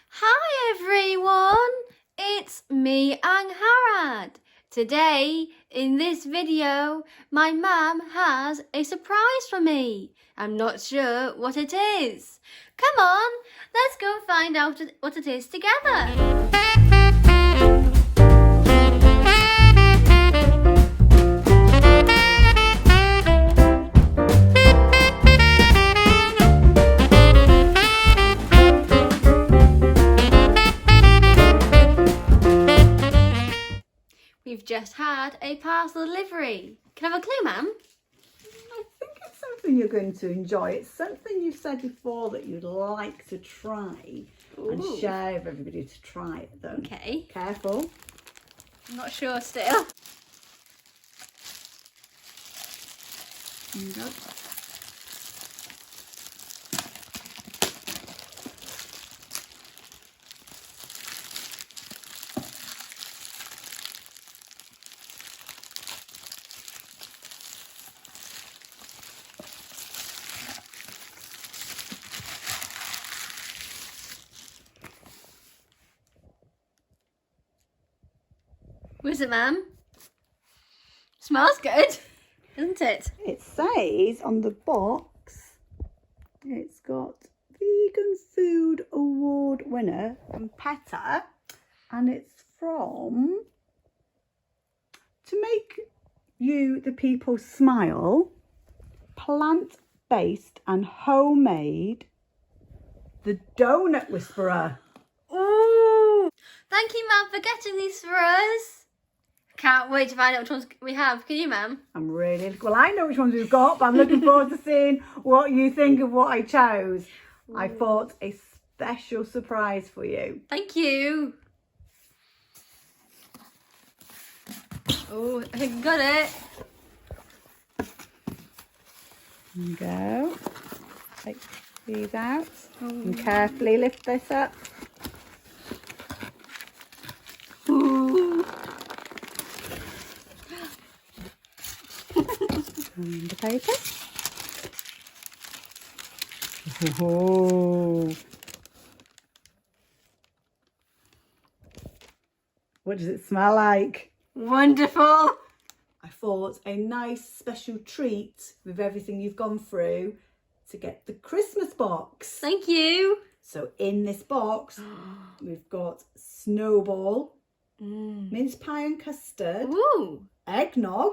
Hi everyone, it's me and Harad. Today, in this video, my mum has a surprise for me. I'm not sure what it is. Come on, let's go find out what it is together. We've just had a parcel delivery. Can I have a clue, Mum? I think it's something you're going to enjoy. It's something you've said before that you'd like to try and share with everybody to try it though. Okay. Careful. I'm not sure still. There you go. What is it, Mum? Smells good, doesn't it? It says on the box, it's got Vegan Food Award winner from PETA, and it's from To Make You the People Smile, plant-based and homemade, the Doughnut Whisperer. Ooh! Thank you, Mum, for getting these for us. Can't wait to find out which ones we have. Can you, Mum? I'm really, well, I know which ones we've got, but I'm looking forward to seeing what you think of what I chose. Ooh. I thought a special surprise for you. Thank you. Oh, I think I got it. There you go. Take these out and carefully lift this up. Ooh. And the paper. Oh. What does it smell like? Wonderful. I thought a nice special treat with everything you've gone through to get the Christmas box. Thank you. So in this box, we've got snowball, mince pie and custard, eggnog,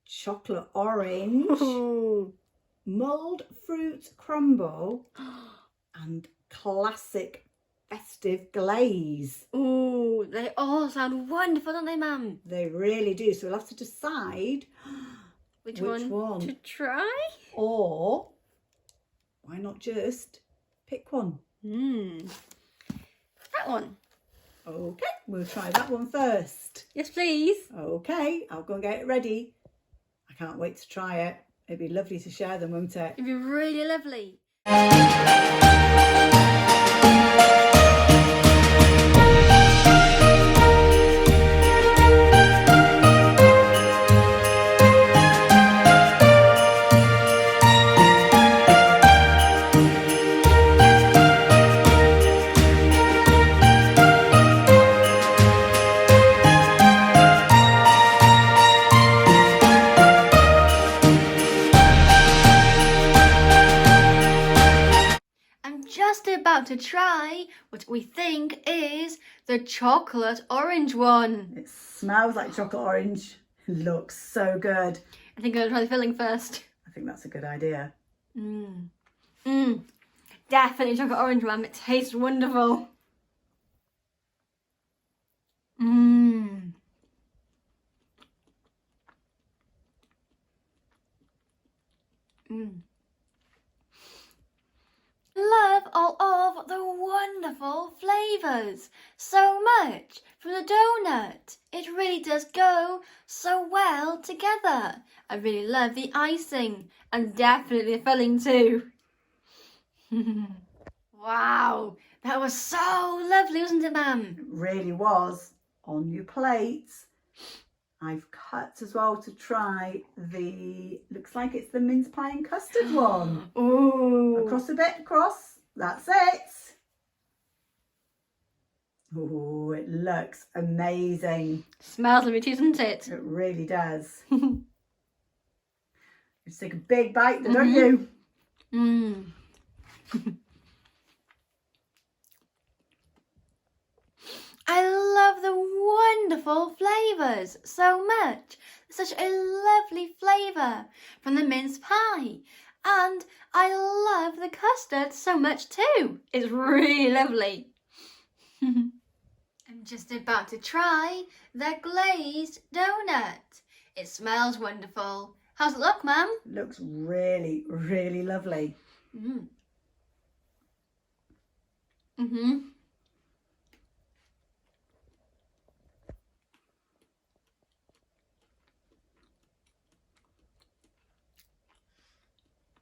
chocolate orange, mulled fruit crumble, and classic Festive glaze. Ooh, they all sound wonderful, don't they, Mum? They really do. So we'll have to decide which one to try. Or why not just pick one? That one. Okay, we'll try that one first. Yes, please. Okay, I'll go and get it ready. I can't wait to try it. It'd be lovely to share them, won't it? It'd be really lovely. About to try what we think is the chocolate orange one. It smells like chocolate orange. Looks so good. I think I'm going to try the filling first. I think that's a good idea. Definitely chocolate orange, Mum. It tastes wonderful. Love all of the wonderful flavours. So much from the donut. It really does go so well together. I really love the icing and definitely the filling too. Wow, that was so lovely, wasn't it, Mum? It really was. On your plate, I've cut as well to try the, looks like it's the mince pie and custard one. Ooh. Across a bit, across. That's it. Oh, it looks amazing. Smells lovely too, doesn't it? It really does. Just take a big bite, don't you? Mmm. I love the wonderful flavours so much. Such a lovely flavour from the mince pie. And I love the custard so much too. It's really lovely. I'm just about to try the glazed donut. It smells wonderful. How's it look, Mum? Looks really, really lovely. Mm. Mm-hmm.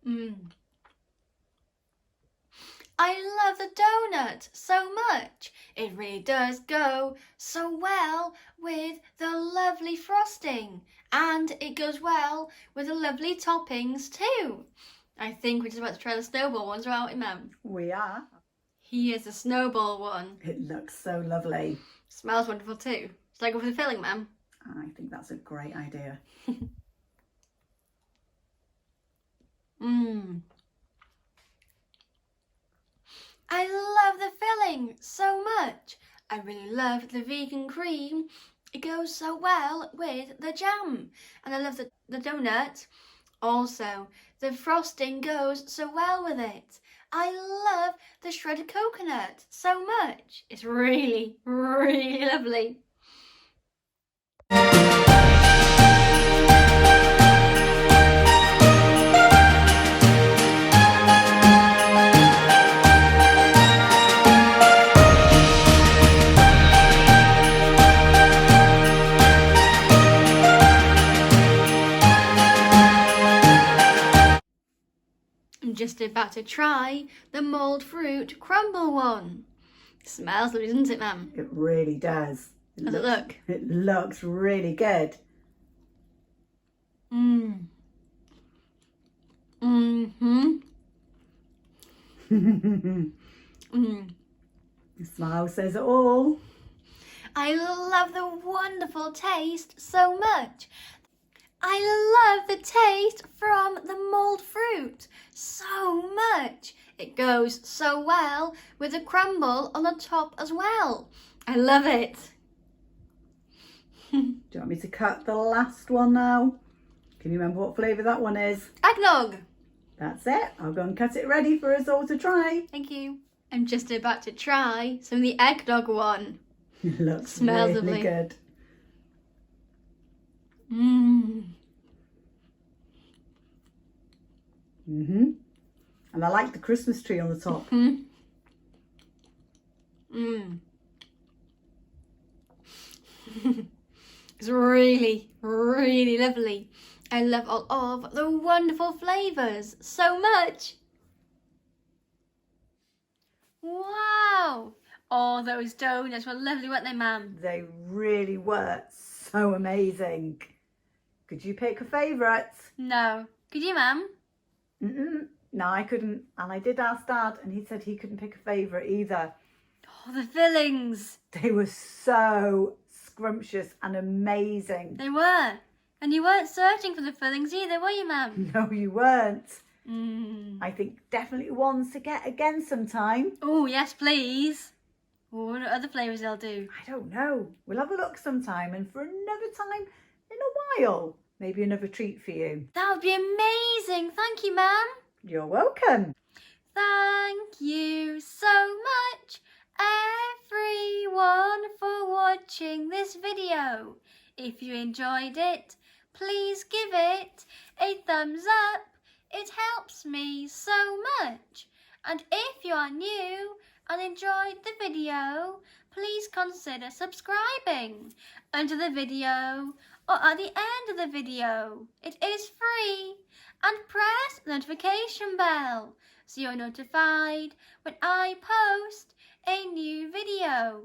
Mm. I love the donut so much. It really does go so well with the lovely frosting, and it goes well with the lovely toppings too. I think we're just about to try the snowball ones, aren't we, Mum? We are. Here's the snowball one. It looks so lovely. Smells wonderful too. Should I go for the filling, Mum? I think that's a great idea. Mmm. I love the filling so much. I really love the vegan cream. It goes so well with the jam. And I love the donut. Also, the frosting goes so well with it. I love the shredded coconut so much. It's really, really lovely. I'm just about to try the mulled fruit crumble one. Smells lovely, doesn't it, Mum? It really does. Does it look? It looks really good. Mmm. Mm-hmm. Mm. The smile says it all. I love the wonderful taste so much. I love the taste from the mulled fruit so much. It goes so well with the crumble on the top as well. I love it. Do you want me to cut the last one now? Can you remember what flavour that one is? Eggnog. That's it. I'll go and cut it ready for us all to try. Thank you. I'm just about to try some of the eggnog one. It looks Smells really lovely. good. Mmm. And I like the Christmas tree on the top. Mmm. It's really, really lovely. I love all of the wonderful flavours so much. Wow! Oh, those donuts were lovely, weren't they, Mam? They really were so amazing. Could you pick a favourite? No. Could you, Mam? No, I couldn't. And I did ask Dad and he said he couldn't pick a favourite either. Oh, the fillings. They were so scrumptious and amazing. They were. And you weren't searching for the fillings either, were you, Mam? No, you weren't. Mm. I think definitely ones to get again sometime. Oh, yes, please. Oh, what other flavours they'll do? I don't know. We'll have a look sometime and for another time in a while. Maybe another treat for you. That would be amazing. Thank you, Mam. You're welcome. Thank you so much, everyone, for watching this video. If you enjoyed it, please give it a thumbs up. It helps me so much. And if you are new and enjoyed the video, please consider subscribing under the video or at the end of the video. It is free. And press the notification bell so you're notified when I post a new video.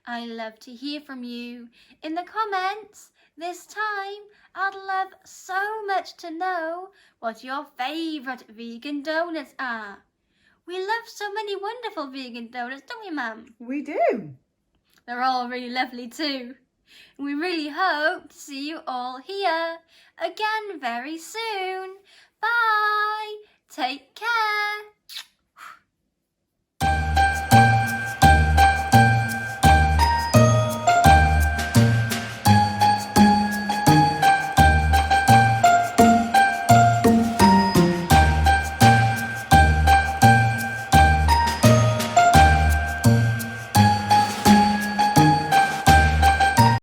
I love to hear from you in the comments. This time I'd love so much to know what your favourite vegan donuts are. We love so many wonderful vegan donuts, don't we, Mam? We do. they're all really lovely too. We really hope to see you all here again very soon. Bye. Take care.